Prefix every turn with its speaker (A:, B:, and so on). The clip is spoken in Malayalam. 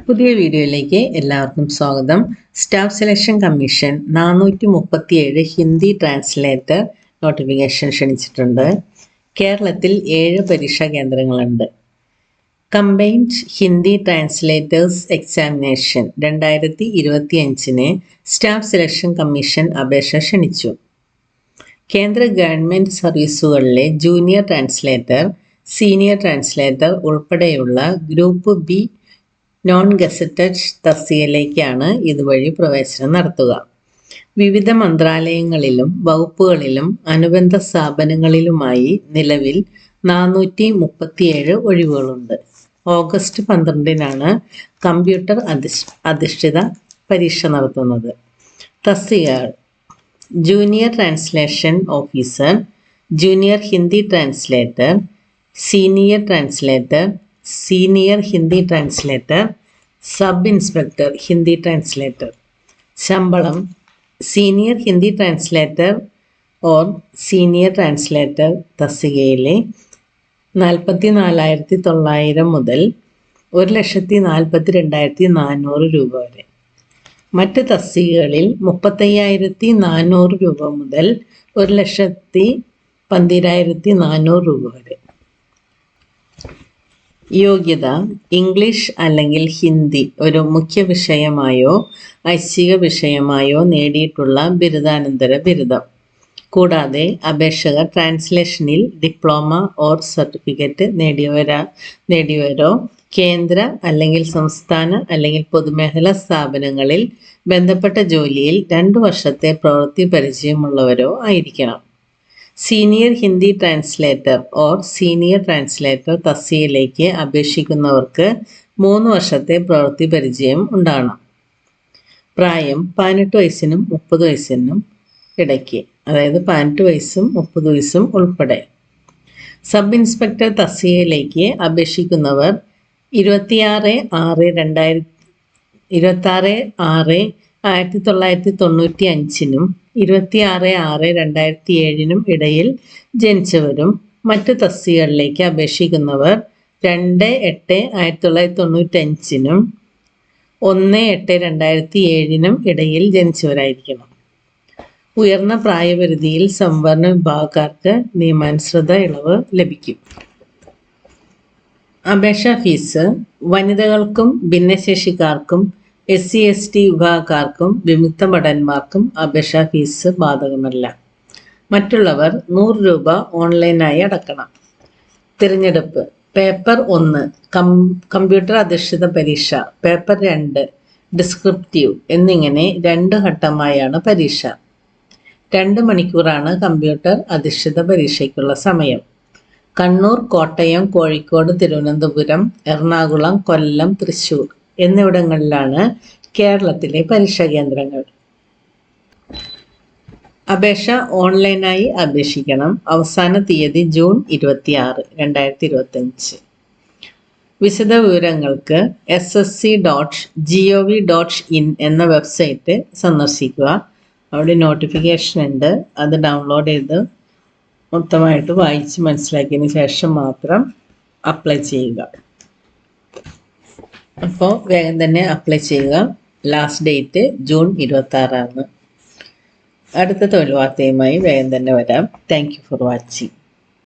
A: പുതിയ വീഡിയോയിലേക്ക് എല്ലാവർക്കും സ്വാഗതം. Staff selection commission 437 Hindi translator notification ക്ഷണിച്ചിട്ടുണ്ട്. കേരളത്തിൽ 7 പരീക്ഷാ കേന്ദ്രങ്ങളുണ്ട്. Combined Hindi translators examination 2025 staff selection commission അപേക്ഷ ക്ഷണിച്ചു. കേന്ദ്ര ഗവൺമെൻറ് സർവീസുകളിലെ ജൂനിയർ ട്രാൻസ്ലേറ്റർ, സീനിയർ ട്രാൻസ്ലേറ്റർ ഉൾപ്പെടെയുള്ള ഗ്രൂപ്പ് ബി നോൺ ഗസറ്റഡ് തസ്തികയിലേക്കാണ് ഇതുവഴി പ്രവേശനം നടത്തുക. വിവിധ മന്ത്രാലയങ്ങളിലും വകുപ്പുകളിലും അനുബന്ധ സ്ഥാപനങ്ങളിലുമായി നിലവിൽ 437 ഒഴിവുകളുണ്ട്. ഓഗസ്റ്റ് 12 കമ്പ്യൂട്ടർ അധിഷ്ഠിത പരീക്ഷ നടത്തുന്നത്. തസ്തികകൾ: junior translation officer, junior Hindi translator, senior translator, senior Hindi translator, sub inspector Hindi translator. ശമ്പളം: senior Hindi translator or senior translator തസ്തികയിലെ 44,900 മുതൽ 1,42,400 രൂപ വരെ. മറ്റ് തസ്തികകളിൽ 35,400 രൂപ മുതൽ 1,12,400 രൂപ വരെ. യോഗ്യത: ഇംഗ്ലീഷ് അല്ലെങ്കിൽ ഹിന്ദി ഒരു മുഖ്യ വിഷയമായോ ഐച്ഛിക വിഷയമായോ നേടിയിട്ടുള്ള ബിരുദാനന്തര ബിരുദം. കൂടാതെ അപേക്ഷകർ ട്രാൻസ്ലേഷനിൽ ഡിപ്ലോമ ഓർ സർട്ടിഫിക്കറ്റ് നേടിയവരോ കേന്ദ്ര അല്ലെങ്കിൽ സംസ്ഥാന അല്ലെങ്കിൽ പൊതുമേഖലാ സ്ഥാപനങ്ങളിൽ ബന്ധപ്പെട്ട ജോലിയിൽ 2 വർഷത്തെ പ്രവൃത്തി പരിചയമുള്ളവരോ ആയിരിക്കണം. Senior Hindi translator or senior translator തസ്തികയിലേക്ക് അപേക്ഷിക്കുന്നവർക്ക് 3 വർഷത്തെ പ്രവൃത്തി പരിചയം ഉണ്ടാകണം. പ്രായം 18 വയസ്സിനും 30 വയസ്സിനും ഇടയ്ക്ക്, അതായത് 18 വയസ്സും 30 വയസ്സും ഉൾപ്പെടെ. സബ് ഇൻസ്പെക്ടർ തസ്തികയിലേക്ക് അപേക്ഷിക്കുന്നവർ 26/6/1995 26/6/2007 ഇടയിൽ ജനിച്ചവരും. മറ്റ് തസ്തികകളിലേക്ക് അപേക്ഷിക്കുന്നവർ 2/8/1995 1/8/2007 ഇടയിൽ ജനിച്ചവരായിരിക്കണം. ഉയർന്ന പ്രായപരിധിയിൽ സംവരണ വിഭാഗക്കാർക്ക് നിയമാനുസൃത ഇളവ് ലഭിക്കും. അപേക്ഷാ ഫീസ്: വനിതകൾക്കും ഭിന്നശേഷിക്കാർക്കും SC/ST വിഭാഗക്കാർക്കും വിമുക്ത ഭടന്മാർക്കും അപേക്ഷാ ഫീസ് ബാധകമല്ല. മറ്റുള്ളവർ 100 രൂപ ഓൺലൈനായി അടക്കണം. തിരഞ്ഞെടുപ്പ്: പേപ്പർ 1 കമ്പ്യൂട്ടർ അധിഷ്ഠിത പരീക്ഷ, പേപ്പർ 2 ഡിസ്ക്രിപ്റ്റീവ് എന്നിങ്ങനെ 2 ഘട്ടമായാണ് പരീക്ഷ. 2 മണിക്കൂറാണ് കമ്പ്യൂട്ടർ അധിഷ്ഠിത പരീക്ഷയ്ക്കുള്ള സമയം. കണ്ണൂർ, കോട്ടയം, കോഴിക്കോട്, തിരുവനന്തപുരം, എറണാകുളം, കൊല്ലം, തൃശ്ശൂർ എന്നിവിടങ്ങളിലാണ് കേരളത്തിലെ പരീക്ഷാ കേന്ദ്രങ്ങൾ. അപേക്ഷ ഓൺലൈനായി അപേക്ഷിക്കണം. അവസാന തീയതി ജൂൺ 26, 2025. വിശദ വിവരങ്ങൾക്ക് ssc.gov.in എന്ന വെബ്സൈറ്റ് സന്ദർശിക്കുക. അവിടെ നോട്ടിഫിക്കേഷൻ ഉണ്ട്. അത് ഡൗൺലോഡ് ചെയ്ത് മൊത്തമായിട്ട് വായിച്ച് മനസ്സിലാക്കിയതിന് ശേഷം മാത്രം അപ്ലൈ ചെയ്യുക. അപ്പോൾ വേഗം തന്നെ അപ്ലൈ ചെയ്യുക. Last date June 26. അടുത്ത തൊഴിൽ വാർത്തയുമായി വേഗം തന്നെ വരാം. Thank you for watching.